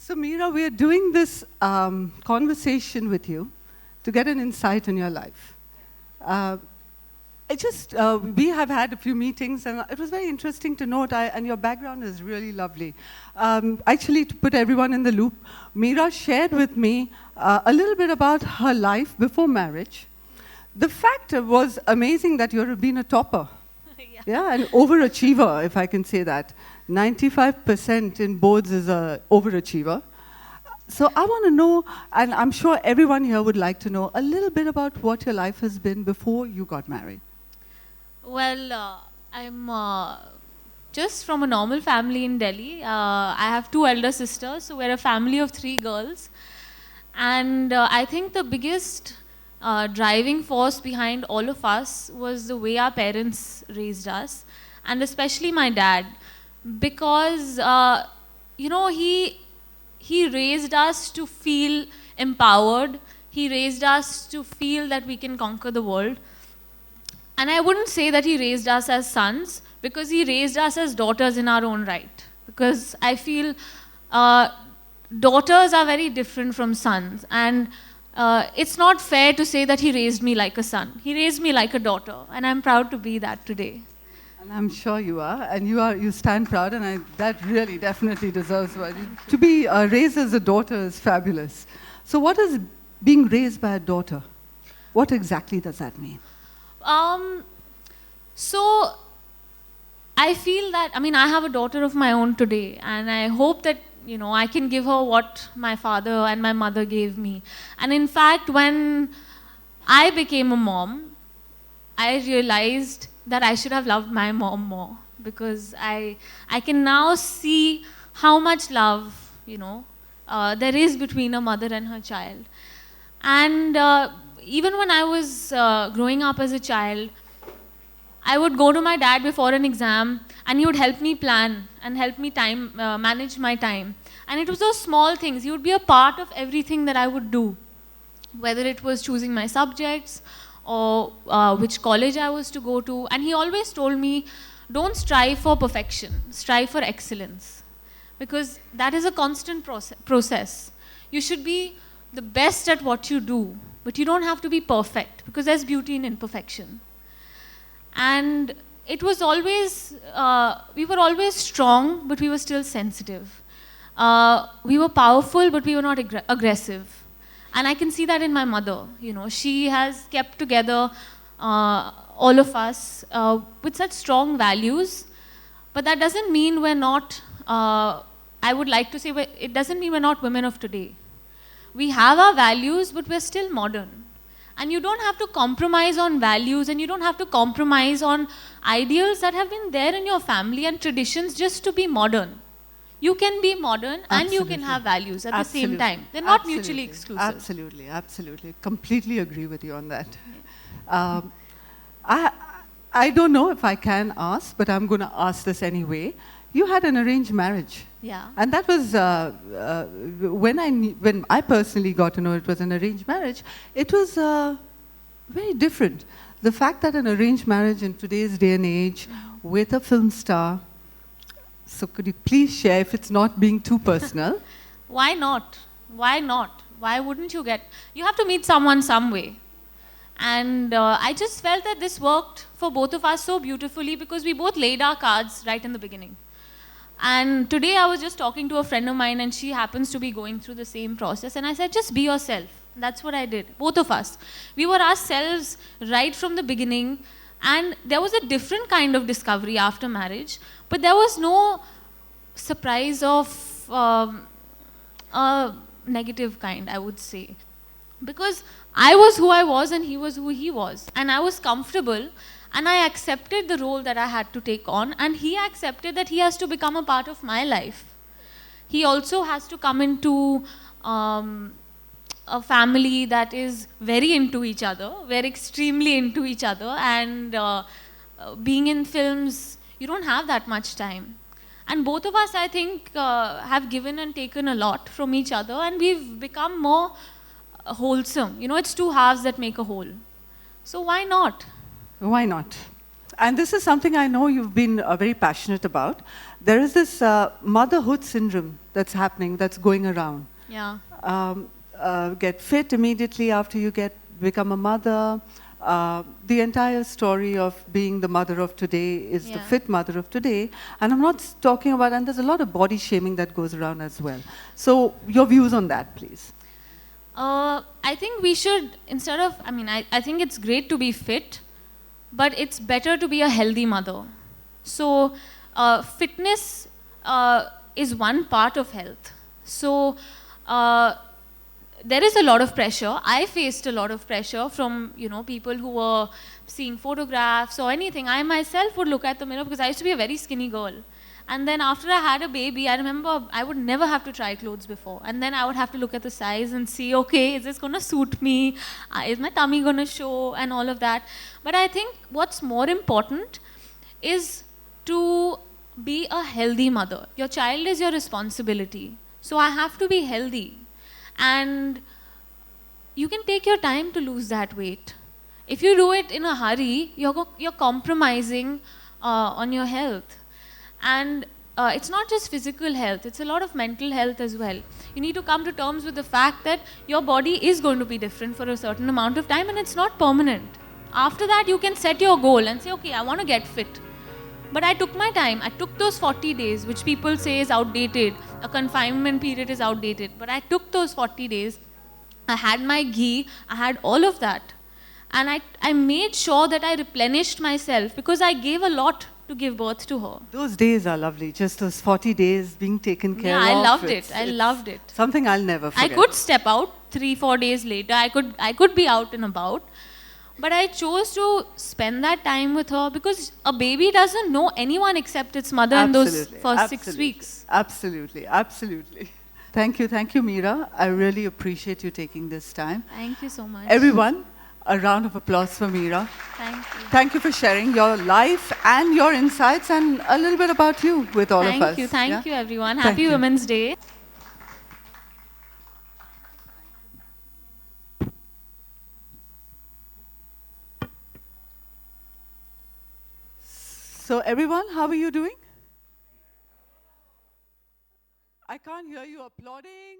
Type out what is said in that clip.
So Meera, we are doing this conversation with you to get an insight in your life. We have had a few meetings, and it was very interesting to note, and your background is really lovely. Actually, to put everyone in the loop, Meera shared with me a little bit about her life before marriage. The fact was amazing that you've been a topper. Yeah, an overachiever, if I can say that. 95% in boards is an overachiever. So I want to know, and I'm sure everyone here would like to know, a little bit about what your life has been before you got married. Well, I'm just from a normal family in Delhi. I have two elder sisters, so we're a family of 3 girls. And I think the biggest driving force behind all of us was the way our parents raised us, and especially my dad, because he raised us to feel empowered. He raised us to feel that we can conquer the world. And I wouldn't say that he raised us as sons, because he raised us as daughters in our own right. Because I feel daughters are very different from sons. And it's not fair to say that he raised me like a son. He raised me like a daughter. And I'm proud to be that today. And I'm sure you are, and you stand proud, and that really definitely deserves well. To be raised as a daughter is fabulous. So what is being raised by a daughter? What exactly does that mean? So I feel that, I have a daughter of my own today, and I hope that, I can give her what my father and my mother gave me. And in fact, when I became a mom, I realized that I should have loved my mom more, because I can now see how much love, there is between a mother and her child. And even when I was growing up as a child, I would go to my dad before an exam, and he would help me plan and help me manage my time. And it was those small things. He would be a part of everything that I would do, whether it was choosing my subjects or which college I was to go to. And he always told me, don't strive for perfection, strive for excellence. Because that is a constant process. You should be the best at what you do, but you don't have to be perfect, because there's beauty in imperfection. And it was always, we were always strong, but we were still sensitive. We were powerful, but we were not aggressive. And I can see that in my mother. She has kept together all of us with such strong values. But that doesn't mean we're not, I would like to say, it doesn't mean we're not women of today. We have our values, but we're still modern. And you don't have to compromise on values, and you don't have to compromise on ideals that have been there in your family and traditions just to be modern. You can be modern and you can have values at the same time. They're not mutually exclusive. Absolutely. Completely agree with you on that. I don't know if I can ask, but I'm going to ask this anyway. You had an arranged marriage. Yeah. And that was, when I personally got to know it was an arranged marriage, it was very different. The fact that an arranged marriage in today's day and age with a film star, so could you please share, if it's not being too personal? Why not? Why not? Why wouldn't you you have to meet someone some way. And I just felt that this worked for both of us so beautifully, because we both laid our cards right in the beginning. And today I was just talking to a friend of mine, and she happens to be going through the same process. And I said, just be yourself. That's what I did. Both of us. We were ourselves right from the beginning. And there was a different kind of discovery after marriage. But there was no surprise of a negative kind, I would say. Because I was who I was, and he was who he was. And I was comfortable. And I accepted the role that I had to take on, and he accepted that he has to become a part of my life. He also has to come into a family that is very into each other. We're extremely into each other, and being in films, you don't have that much time. And both of us, I think, have given and taken a lot from each other, and we've become more wholesome. It's 2 halves that make a whole. So why not? Why not? And this is something I know you've been very passionate about. there is this motherhood syndrome that's happening, that's going around. Yeah. Get fit immediately after you become a mother. The entire story of being the mother of today is the fit mother of today. And I'm not talking about, and there's a lot of body shaming that goes around as well. So your views on that, please. I think we should, instead of, I think it's great to be fit, but it's better to be a healthy mother. So fitness is one part of health. So there is a lot of pressure. I faced a lot of pressure from, people who were seeing photographs or anything. I myself would look at the mirror because I used to be a very skinny girl. And then after I had a baby, I remember I would never have to try clothes before. And then I would have to look at the size and see, okay, is this going to suit me? Is my tummy going to show? And all of that. But I think what's more important is to be a healthy mother. Your child is your responsibility. So I have to be healthy. And you can take your time to lose that weight. If you do it in a hurry, you're compromising on your health. And it's not just physical health, it's a lot of mental health as well. You need to come to terms with the fact that your body is going to be different for a certain amount of time and it's not permanent. After that, you can set your goal and say, okay, I want to get fit. But I took my time. I took those 40 days, which people say is outdated. A confinement period is outdated. But I took those 40 days. I had my ghee. I had all of that. And I made sure that I replenished myself because I gave a lot to give birth to her. Those days are lovely. Just those 40 days being taken care of. Yeah, I loved it. I loved it. Something I'll never forget. I could step out 3-4 days later. I could be out and about. But I chose to spend that time with her because a baby doesn't know anyone except its mother in those first 6 weeks. Absolutely, absolutely. Thank you, Meera. I really appreciate you taking this time. Thank you so much. Everyone, a round of applause for Meera. Thank you. Thank you for sharing your life and your insights and a little bit about you with all of us. Thank you everyone. Happy Women's Day. So everyone, how are you doing? I can't hear you applauding.